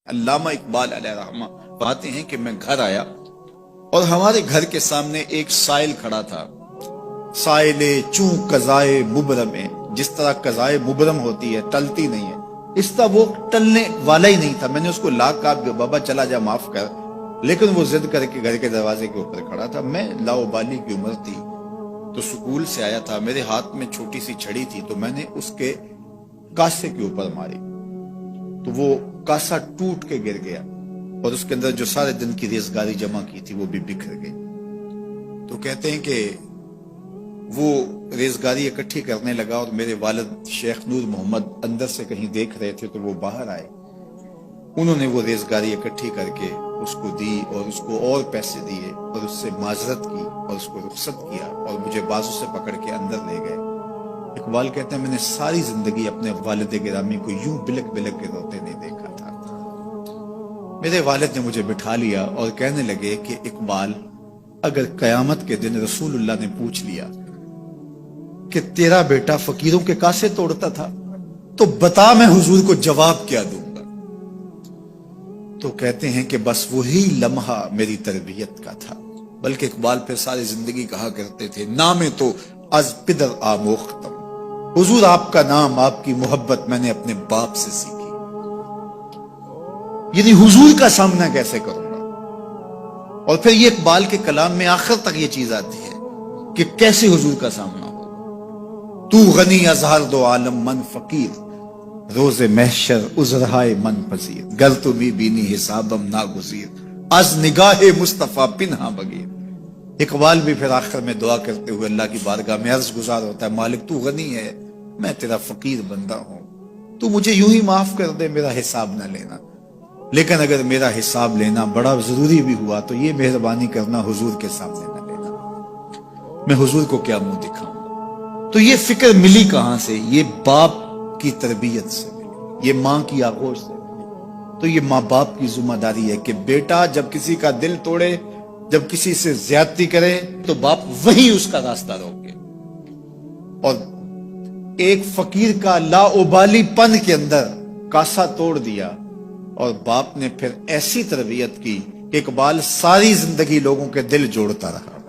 علامہ اقبال علیہ رحمہ بتاتے ہیں کہ میں گھر آیا اور ہمارے گھر کے سامنے ایک سائل کھڑا تھا. سائل چوں قضائے مبرم ہے، جس طرح قضائے مبرم ہوتی ہے، ٹلتی نہیں ہے، اس طرح وہ ٹلنے والا ہی نہیں تھا. میں نے اس کو لاکھ کہا کہ بابا چلا جا، معاف کر، لیکن وہ ضد کر کے گھر کے دروازے کے اوپر کھڑا تھا. میں لاؤبالی کی عمر تھی تو سکول سے آیا تھا، میرے ہاتھ میں چھوٹی سی چھڑی تھی تو میں نے اس کے کاسے کے اوپر ماری تو وہ کاسا ٹوٹ کے گر گیا اور اس کے اندر جو سارے دن کی ریزگاری جمع کی تھی وہ بھی بکھر گئی. تو کہتے ہیں کہ وہ ریزگاری اکٹھی کرنے لگا اور میرے والد شیخ نور محمد اندر سے کہیں دیکھ رہے تھے تو وہ باہر آئے. انہوں نے وہ ریزگاری اکٹھی کر کے اس کو دی اور اس کو اور پیسے دیے اور اس سے معذرت کی اور اس کو رخصت کیا اور مجھے بازو سے پکڑ کے اندر لے گئے. اقبال کہتے ہیں میں نے ساری زندگی اپنے والد گرامی کو یوں بلک بلک کے روتے نہیں دیکھا تھا. میرے والد نے مجھے بٹھا لیا اور کہنے لگے کہ اقبال، اگر قیامت کے دن رسول اللہ نے پوچھ لیا کہ تیرا بیٹا فقیروں کے کاسے توڑتا تھا تو بتا میں حضور کو جواب کیا دوں گا. تو کہتے ہیں کہ بس وہی لمحہ میری تربیت کا تھا. بلکہ اقبال پھر ساری زندگی کہا کرتے تھے نام تو از پدر آموختم، حضور آپ کا نام، آپ کی محبت میں نے اپنے باپ سے سیکھی. یعنی حضور کا سامنا کیسے کروں گا. اور پھر یہ اقبال کے کلام میں آخر تک یہ چیز آتی ہے کہ کیسے حضور کا سامنا ہوگا. تو غنی از ہر دو عالم من فقیر، روز محشر عذرہائے من پذیر، گر تو بھی بینی حسابم ناگزیر، از نگاہ مصطفیٰ پنہا بغیر. اقبال بھی پھر آخر میں دعا کرتے ہوئے اللہ کی بارگاہ میں عرض گزار ہوتا ہے، مالک تو غنی ہے، میں تیرا فقیر بندہ ہوں، تو مجھے یوں ہی معاف کر دے، میرا حساب نہ لینا. لیکن اگر میرا حساب لینا بڑا ضروری بھی ہوا تو یہ مہربانی کرنا حضور کے سامنے نہ لینا، میں حضور کو کیا منہ دکھاؤں. تو یہ فکر ملی کہاں سے؟ یہ باپ کی تربیت سے ملی، یہ ماں کی آغوش سے ملی. تو یہ ماں باپ کی ذمہ داری ہے کہ بیٹا جب کسی کا دل توڑے، جب کسی سے زیادتی کرے تو باپ وہی اس کا راستہ روکے. اور ایک فقیر کا لاؤبالی پن کے اندر کاسا توڑ دیا اور باپ نے پھر ایسی تربیت کی کہ اقبال ساری زندگی لوگوں کے دل جوڑتا رہا،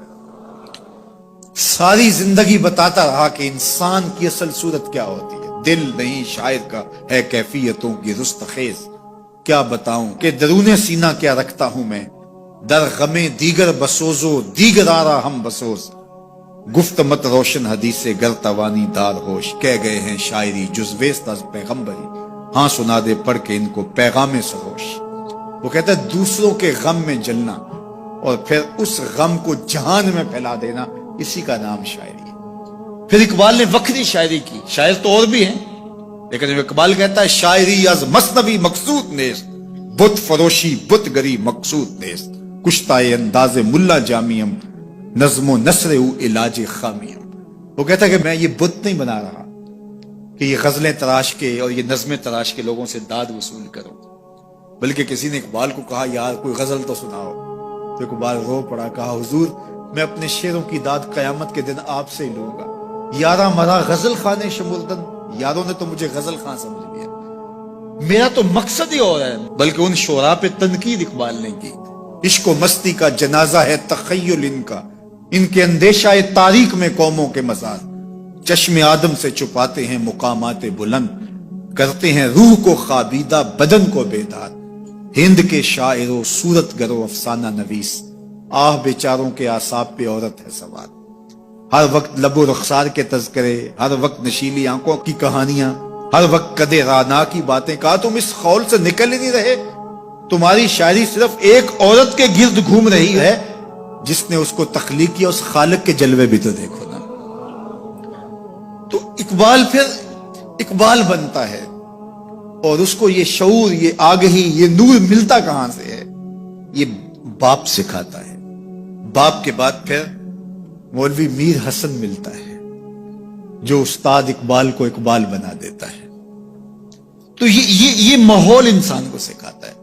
ساری زندگی بتاتا رہا کہ انسان کی اصل صورت کیا ہوتی ہے. دل نہیں شاعر کا ہے کیفیتوں کی رستخیز، کیا بتاؤں کہ درون سینہ کیا رکھتا ہوں میں، در غم دیگر بسوزو دیگر آرا ہم بسوز، گفت مت روشن حدیث گر توانی دار ہوش، کہہ گئے ہیں شاعری جزویست از پیغمبری، ہاں سنا دے پڑھ کے ان کو پیغام سروش. وہ کہتا ہے دوسروں کے غم میں جلنا اور پھر اس غم کو جہان میں پھیلا دینا، اسی کا نام شاعری ہے. پھر اقبال نے وکری شاعری کی، شاعر تو اور بھی ہیں، لیکن اقبال کہتا ہے شاعری از مثنوی مقصود نیست، بت فروشی بت گری مقصود نیست، کشتائے انداز ملا جامیم، نظم و نثر او علاج خامیم. وہ کہتا ہے کہ میں یہ بت نہیں بنا رہا کہ یہ غزلیں تراش کے اور یہ نظمیں تراش کے لوگوں سے داد وصول کروں. بلکہ کسی نے اقبال کو کہا یار کوئی غزل تو سناؤ، تو اقبال رو پڑا، کہا حضور میں اپنے شعروں کی داد قیامت کے دن آپ سے ہی لوں گا. یارہ مرا غزل خانے شمردن، یاروں نے تو مجھے غزل خان سمجھ لیا، میرا تو مقصد ہی اور ہے. بلکہ ان شعراء پہ تنقید اقبال نے کی، عشق و مستی کا جنازہ ہے تخیل ان کے اندیشہ تاریخ میں قوموں کے مزار، چشم آدم سے چھپاتے ہیں مقامات بلند، کرتے ہیں روح کو خوابیدہ بدن کو بیدار. ہند کے شاعروں صورت گرو افسانہ نویس، آہ بیچاروں کے اعصاب پہ عورت ہے سوار. ہر وقت لب و رخسار کے تذکرے، ہر وقت نشیلی آنکھوں کی کہانیاں، ہر وقت قد رانا کی باتیں. کہا تم اس خول سے نکل ہی نہیں رہے، تمہاری شاعری صرف ایک عورت کے گرد گھوم رہی ہے جس نے اس کو تخلیق کیا، اس خالق کے جلوے بھی تو دیکھو نا. تو اقبال پھر اقبال بنتا ہے اور اس کو یہ شعور، یہ آگہی، یہ نور ملتا کہاں سے ہے؟ یہ باپ سکھاتا ہے. باپ کے بعد پھر مولوی میر حسن ملتا ہے جو استاد اقبال کو اقبال بنا دیتا ہے. تو یہ ماحول انسان کو سکھاتا ہے.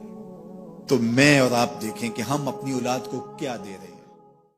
تو میں اور آپ دیکھیں کہ ہم اپنی اولاد کو کیا دے رہے ہیں.